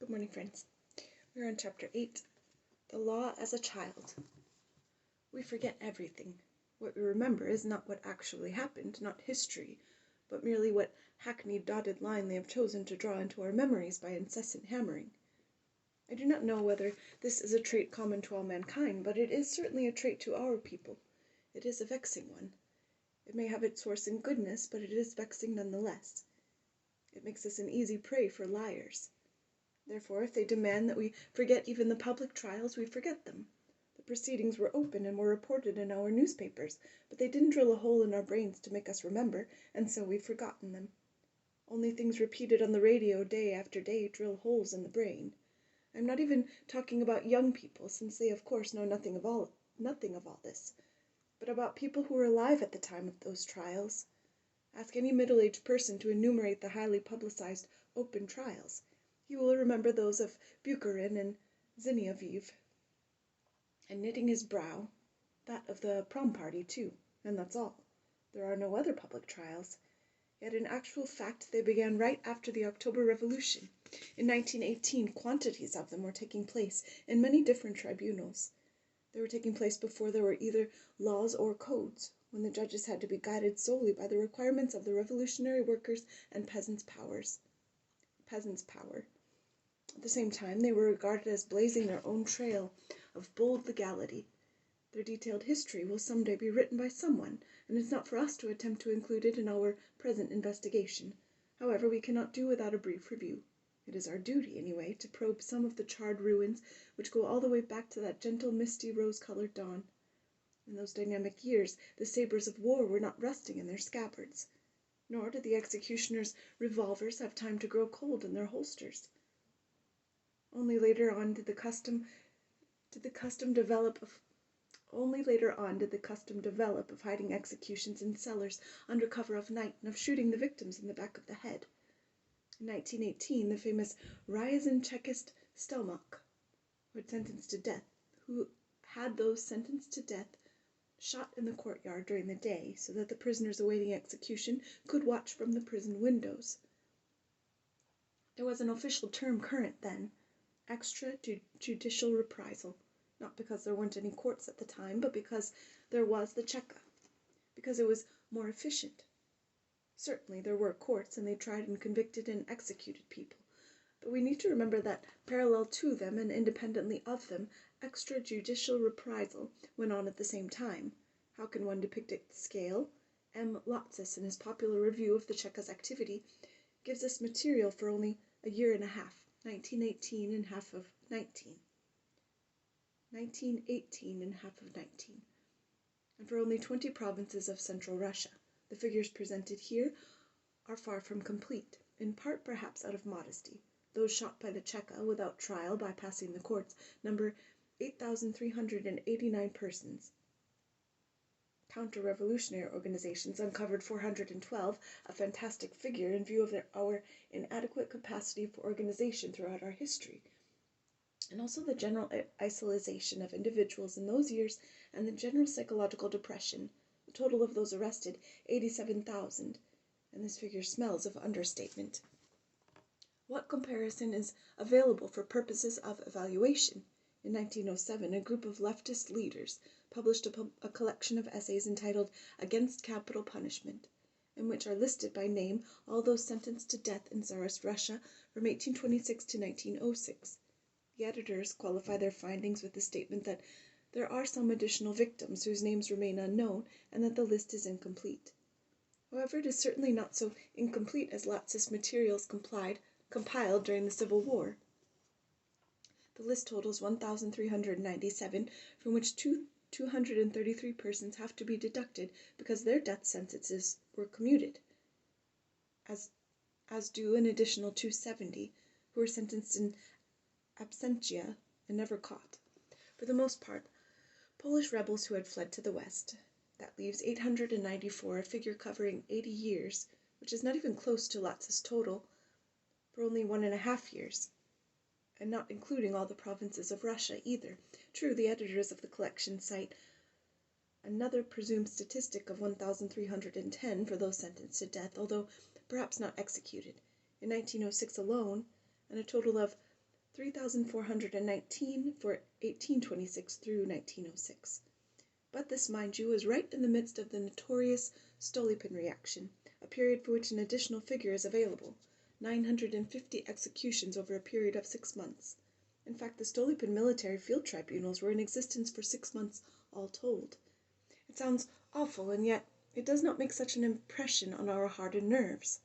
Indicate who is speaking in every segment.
Speaker 1: Good morning, friends. We're on Chapter 8, The Law as a Child. We forget everything. What we remember is not what actually happened, not history, but merely what hackneyed dotted line they have chosen to draw into our memories by incessant hammering. I do not know whether this is a trait common to all mankind, but it is certainly a trait to our people. It is a vexing one. It may have its source in goodness, but it is vexing nonetheless. It makes us an easy prey for liars. Therefore, if they demand that we forget even the public trials, we forget them. The proceedings were open and were reported in our newspapers, but they didn't drill a hole in our brains to make us remember, and so we've forgotten them. Only things repeated on the radio day after day drill holes in the brain. I'm not even talking about young people, since they of course know nothing of all this, but about people who were alive at the time of those trials. Ask any middle-aged person to enumerate the highly publicized open trials. He will remember those of Bukharin and Zinoviev, and knitting his brow, that of the prom party too, and that's all. There are no other public trials. Yet in actual fact they began right after the October Revolution. In 1918 quantities of them were taking place in many different tribunals. They were taking place before there were either laws or codes, when the judges had to be guided solely by the requirements of the revolutionary workers and peasants' power. At the same time, they were regarded as blazing their own trail of bold legality. Their detailed history will someday be written by someone, and it's not for us to attempt to include it in our present investigation. However, we cannot do without a brief review. It is our duty, anyway, to probe some of the charred ruins which go all the way back to that gentle, misty, rose-colored dawn. In those dynamic years, the sabers of war were not rusting in their scabbards, nor did the executioners' revolvers have time to grow cold in their holsters. Only later on did the custom develop of hiding executions in cellars under cover of night and of shooting the victims in the back of the head. In 1918, the famous Ryazan Chekist Stelmach, who had those sentenced to death shot in the courtyard during the day, so that the prisoners awaiting execution could watch from the prison windows. There was an official term current then, extrajudicial reprisal, not because there weren't any courts at the time, but because there was the Cheka, because it was more efficient. Certainly there were courts, and they tried and convicted and executed people, but we need to remember that parallel to them and independently of them, extrajudicial reprisal went on at the same time. How can one depict its scale? M. Lotsis, in his popular review of the Cheka's activity, gives us material for only a year and a half, 1918 and half of 19. And for only 20 provinces of central Russia. The figures presented here are far from complete, in part perhaps out of modesty. Those shot by the Cheka without trial bypassing the courts number 8,389 persons. Counter-revolutionary organizations uncovered 412, a fantastic figure in view of our inadequate capacity for organization throughout our history, and also the general isolation of individuals in those years and the general psychological depression. The total of those arrested, 87,000, and this figure smells of understatement. What comparison is available for purposes of evaluation? In 1907, a group of leftist leaders published a collection of essays entitled Against Capital Punishment, in which are listed by name all those sentenced to death in Tsarist Russia from 1826 to 1906. The editors qualify their findings with the statement that there are some additional victims whose names remain unknown and that the list is incomplete. However, it is certainly not so incomplete as Lotsis materials compiled during the Civil War. The list totals 1,397, from which 233 persons have to be deducted because their death sentences were commuted, as do an additional 270 who were sentenced in absentia and never caught. For the most part, Polish rebels who had fled to the west. That leaves 894, a figure covering 80 years, which is not even close to Lotsis' total, for only 1.5 years, and not including all the provinces of Russia either. True, the editors of the collection cite another presumed statistic of 1,310 for those sentenced to death, although perhaps not executed, in 1906 alone, and a total of 3,419 for 1826 through 1906. But this, mind you, was right in the midst of the notorious Stolypin reaction, a period for which an additional figure is available: 950 executions over a period of 6 months. In fact, the Stolypin military field tribunals were in existence for 6 months all told. It sounds awful, and yet it does not make such an impression on our hardened nerves.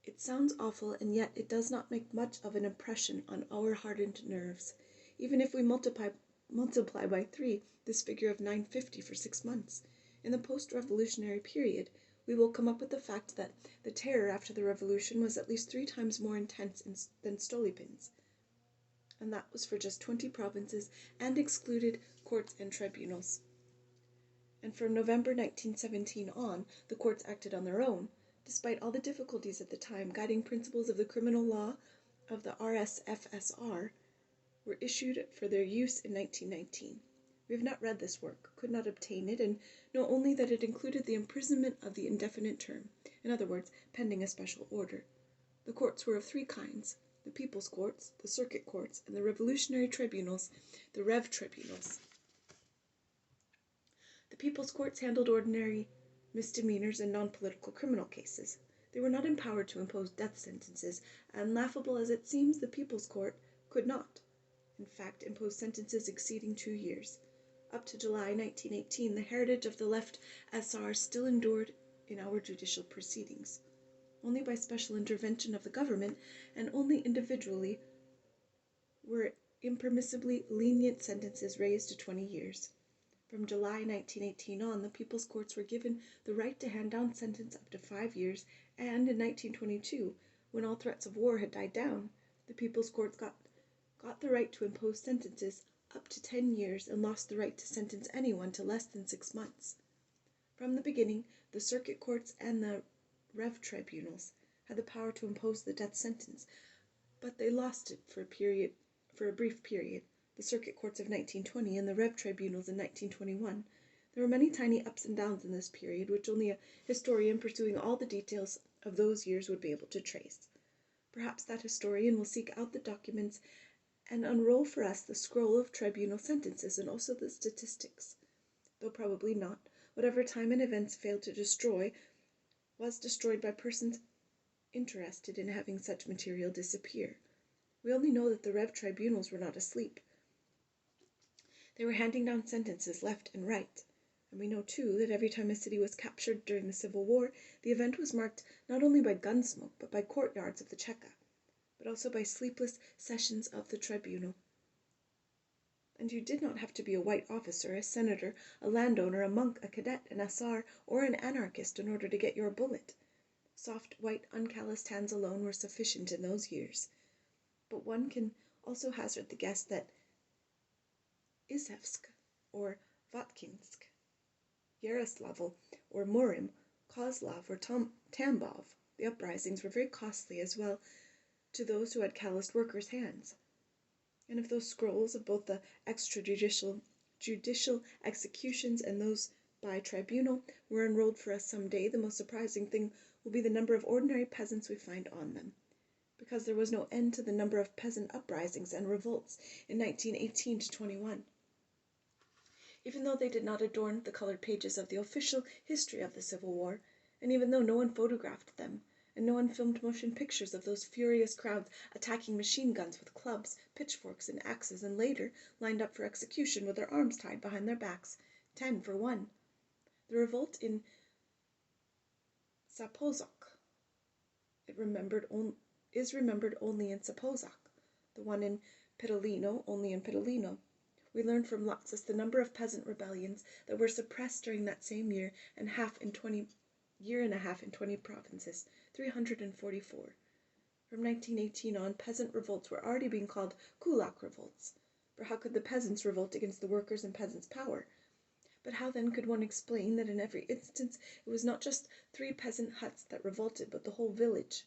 Speaker 1: It sounds awful, and yet it does not make much of an impression on our hardened nerves, even if we multiply by 3 this figure of 950 for 6 months. In the post-revolutionary period, we will come up with the fact that the terror after the revolution was at least 3 times more intense than Stolypin's, and that was for just 20 provinces and excluded courts and tribunals. And from November 1917 on, the courts acted on their own, despite all the difficulties at the time. Guiding principles of the criminal law of the RSFSR were issued for their use in 1919. We have not read this work, could not obtain it, and know only that it included the imprisonment of the indefinite term, in other words, pending a special order. The courts were of 3 kinds: the People's Courts, the Circuit Courts, and the Revolutionary Tribunals, the Rev Tribunals. The People's Courts handled ordinary misdemeanors and non-political criminal cases. They were not empowered to impose death sentences, and laughable as it seems, the People's Court could not, in fact, impose sentences exceeding 2 years. Up to July 1918, the heritage of the left SR still endured in our judicial proceedings. Only by special intervention of the government, and only individually, were impermissibly lenient sentences raised to 20 years. From July 1918 on, the People's Courts were given the right to hand down sentence up to 5 years, and in 1922, when all threats of war had died down, the People's Courts got the right to impose sentences up to 10 years and lost the right to sentence anyone to less than 6 months. From the beginning, the Circuit Courts and the Rev Tribunals had the power to impose the death sentence, but they lost it for a brief period. The Circuit Courts of 1920 and the Rev Tribunals in 1921. There were many tiny ups and downs in this period, which only a historian pursuing all the details of those years would be able to trace. Perhaps that historian will seek out the documents and unroll for us the scroll of tribunal sentences and also the statistics. Though probably not. Whatever time and events failed to destroy was destroyed by persons interested in having such material disappear. We only know that the Rev Tribunals were not asleep. They were handing down sentences left and right, and we know too that every time a city was captured during the Civil War, the event was marked not only by gun smoke, but by courtyards of the Cheka, but also by sleepless sessions of the tribunal. And you did not have to be a white officer, a senator, a landowner, a monk, a cadet, an hussar, or an anarchist in order to get your bullet. Soft, white, uncalloused hands alone were sufficient in those years. But one can also hazard the guess that Izhevsk, or Vatkinsk, Yaroslavl, or Murim, Kozlov, or Tambov, the uprisings were very costly as well to those who had calloused workers' hands. And if those scrolls of both the extrajudicial judicial executions and those by tribunal were unrolled for us some day, the most surprising thing will be the number of ordinary peasants we find on them, because there was no end to the number of peasant uprisings and revolts in 1918 to 21. Even though they did not adorn the colored pages of the official history of the Civil War, and even though no one photographed them, and no one filmed motion pictures of those furious crowds attacking machine guns with clubs, pitchforks, and axes, and later lined up for execution with their arms tied behind their backs, 10 for 1. The revolt in Sapozok is remembered only in Sapozok, the one in Petalino only in Petalino. We learn from Latzis the number of peasant rebellions that were suppressed during that same year and a half in 20 provinces, 344. From 1918 on, peasant revolts were already being called Gulag revolts, for how could the peasants revolt against the workers and peasants' power? But how then could one explain that in every instance it was not just 3 peasant huts that revolted, but the whole village?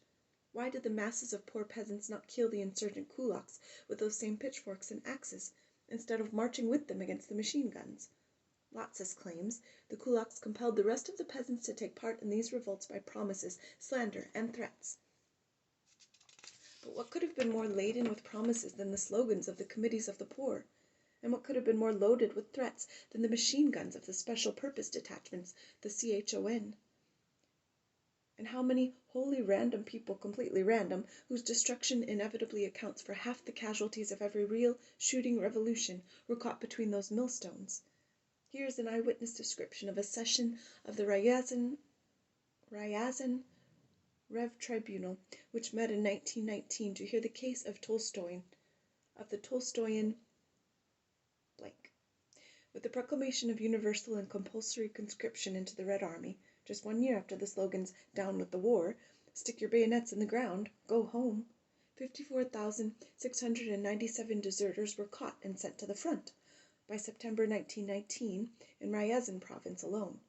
Speaker 1: Why did the masses of poor peasants not kill the insurgent kulaks with those same pitchforks and axes, instead of marching with them against the machine guns? Latzis claims the kulaks compelled the rest of the peasants to take part in these revolts by promises, slander, and threats. But what could have been more laden with promises than the slogans of the committees of the poor? And what could have been more loaded with threats than the machine guns of the special purpose detachments, the CHON? And how many wholly random people, completely random, whose destruction inevitably accounts for half the casualties of every real shooting revolution, were caught between those millstones? Here is an eyewitness description of a session of the Ryazan Rev Tribunal, which met in 1919 to hear the case of the Tolstoyan blank. With the proclamation of universal and compulsory conscription into the Red Army, just 1 year after the slogans "Down with the war," "Stick your bayonets in the ground," "Go home," 54,697 deserters were caught and sent to the front by September 1919 in Ryazan province alone.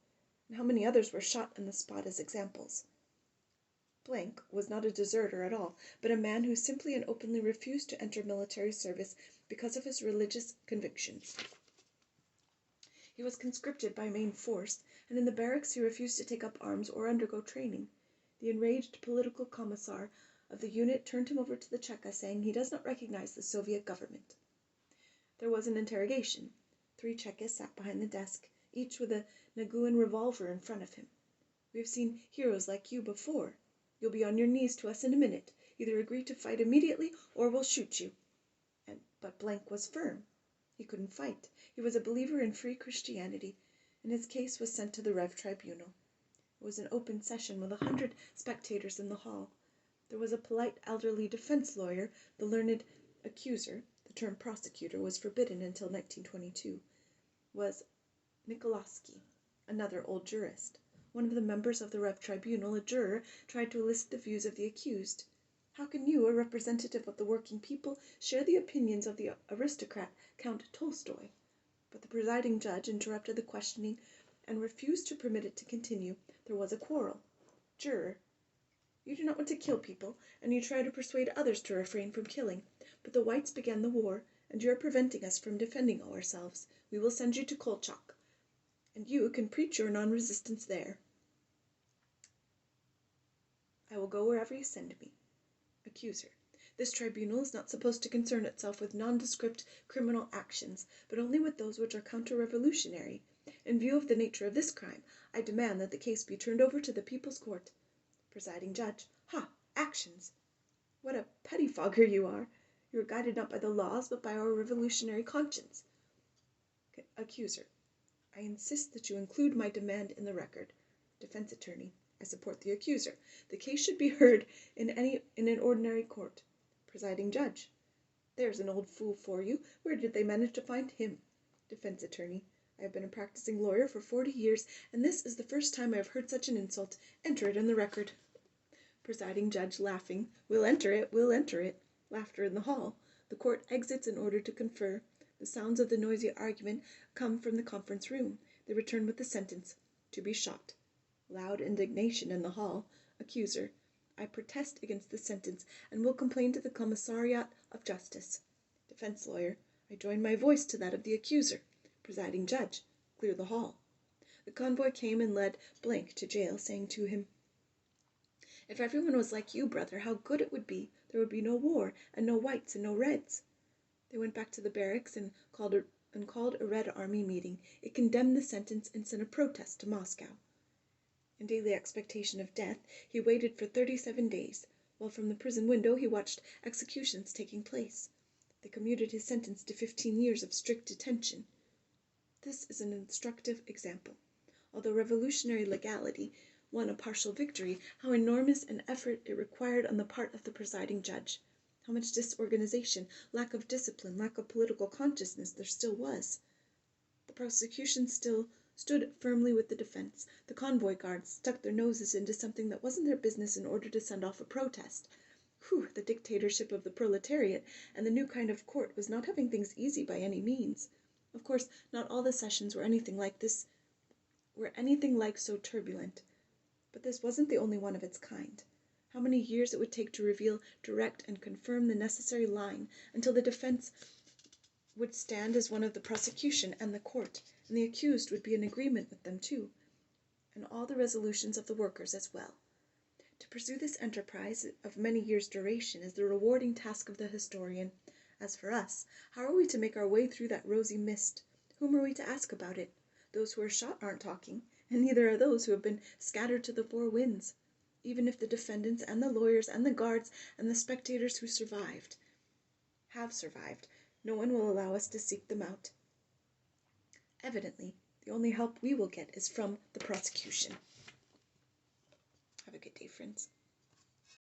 Speaker 1: And how many others were shot on the spot as examples? Blank was not a deserter at all, but a man who simply and openly refused to enter military service because of his religious convictions. He was conscripted by main force, and in the barracks he refused to take up arms or undergo training. The enraged political commissar of the unit turned him over to the Cheka, saying he does not recognize the Soviet government. There was an interrogation. 3 Chekas sat behind the desk, each with a Naguin revolver in front of him. "We have seen heroes like you before. You'll be on your knees to us in a minute. Either agree to fight immediately, or we'll shoot you." But Blank was firm. He couldn't fight. He was a believer in free Christianity, and his case was sent to the Rev Tribunal. It was an open session with 100 spectators in the hall. There was a polite elderly defense lawyer, the learned accuser — the term prosecutor was forbidden until 1922 — was Nikolaevsky, another old jurist. One of the members of the Rev Tribunal, a juror, tried to elicit the views of the accused. "How can you, a representative of the working people, share the opinions of the aristocrat Count Tolstoy?" But the presiding judge interrupted the questioning and refused to permit it to continue. There was a quarrel. Juror: "You do not want to kill people, and you try to persuade others to refrain from killing. But the whites began the war, and you are preventing us from defending ourselves. We will send you to Kolchak, and you can preach your non-resistance there." "I will go wherever you send me." Accuser: "This tribunal is not supposed to concern itself with nondescript criminal actions, but only with those which are counter-revolutionary. In view of the nature of this crime, I demand that the case be turned over to the People's Court." Presiding judge: "Ha! Actions! What a pettifogger you are! You are guided not by the laws, but by our revolutionary conscience." Accuser: "I insist that you include my demand in the record." Defense attorney: "I support the accuser. The case should be heard in an ordinary court." Presiding judge: "There's an old fool for you. Where did they manage to find him?" Defense attorney: "I have been a practicing lawyer for 40 years, and this is the first time I have heard such an insult. Enter it in the record." Presiding judge, laughing: "We'll enter it, we'll enter it." Laughter in the hall. The court exits in order to confer. The sounds of the noisy argument come from the conference room. They return with the sentence: "To be shot." Loud indignation in the hall. Accuser: "I protest against the sentence, and will complain to the Commissariat of Justice." Defense lawyer: "I join my voice to that of the accuser." Presiding judge: "Clear the hall." The convoy came and led Blank to jail, saying to him: "If everyone was like you, brother, how good it would be! There would be no war, and no whites and no reds." They went back to the barracks and called a Red Army meeting. It condemned the sentence and sent a protest to Moscow. In daily expectation of death, he waited for 37 days, while from the prison window he watched executions taking place. They commuted his sentence to 15 years of strict detention. This is an instructive example. Although revolutionary legality won a partial victory, how enormous an effort it required on the part of the presiding judge. How much disorganization, lack of discipline, lack of political consciousness there still was. The prosecution still stood firmly with the defense. The convoy guards stuck their noses into something that wasn't their business in order to send off a protest. The dictatorship of the proletariat and the new kind of court was not having things easy by any means. Of course, not all the sessions were anything like so turbulent. But this wasn't the only one of its kind. How many years it would take to reveal, direct, and confirm the necessary line until the defense would stand as one of the prosecution and the court, and the accused would be in agreement with them too, and all the resolutions of the workers as well. To pursue this enterprise of many years' duration is the rewarding task of the historian. As for us, how are we to make our way through that rosy mist? Whom are we to ask about it? Those who are shot aren't talking, and neither are those who have been scattered to the four winds. Even if the defendants and the lawyers and the guards and the spectators who have survived, no one will allow us to seek them out. Evidently, the only help we will get is from the prosecution. Have a good day, friends.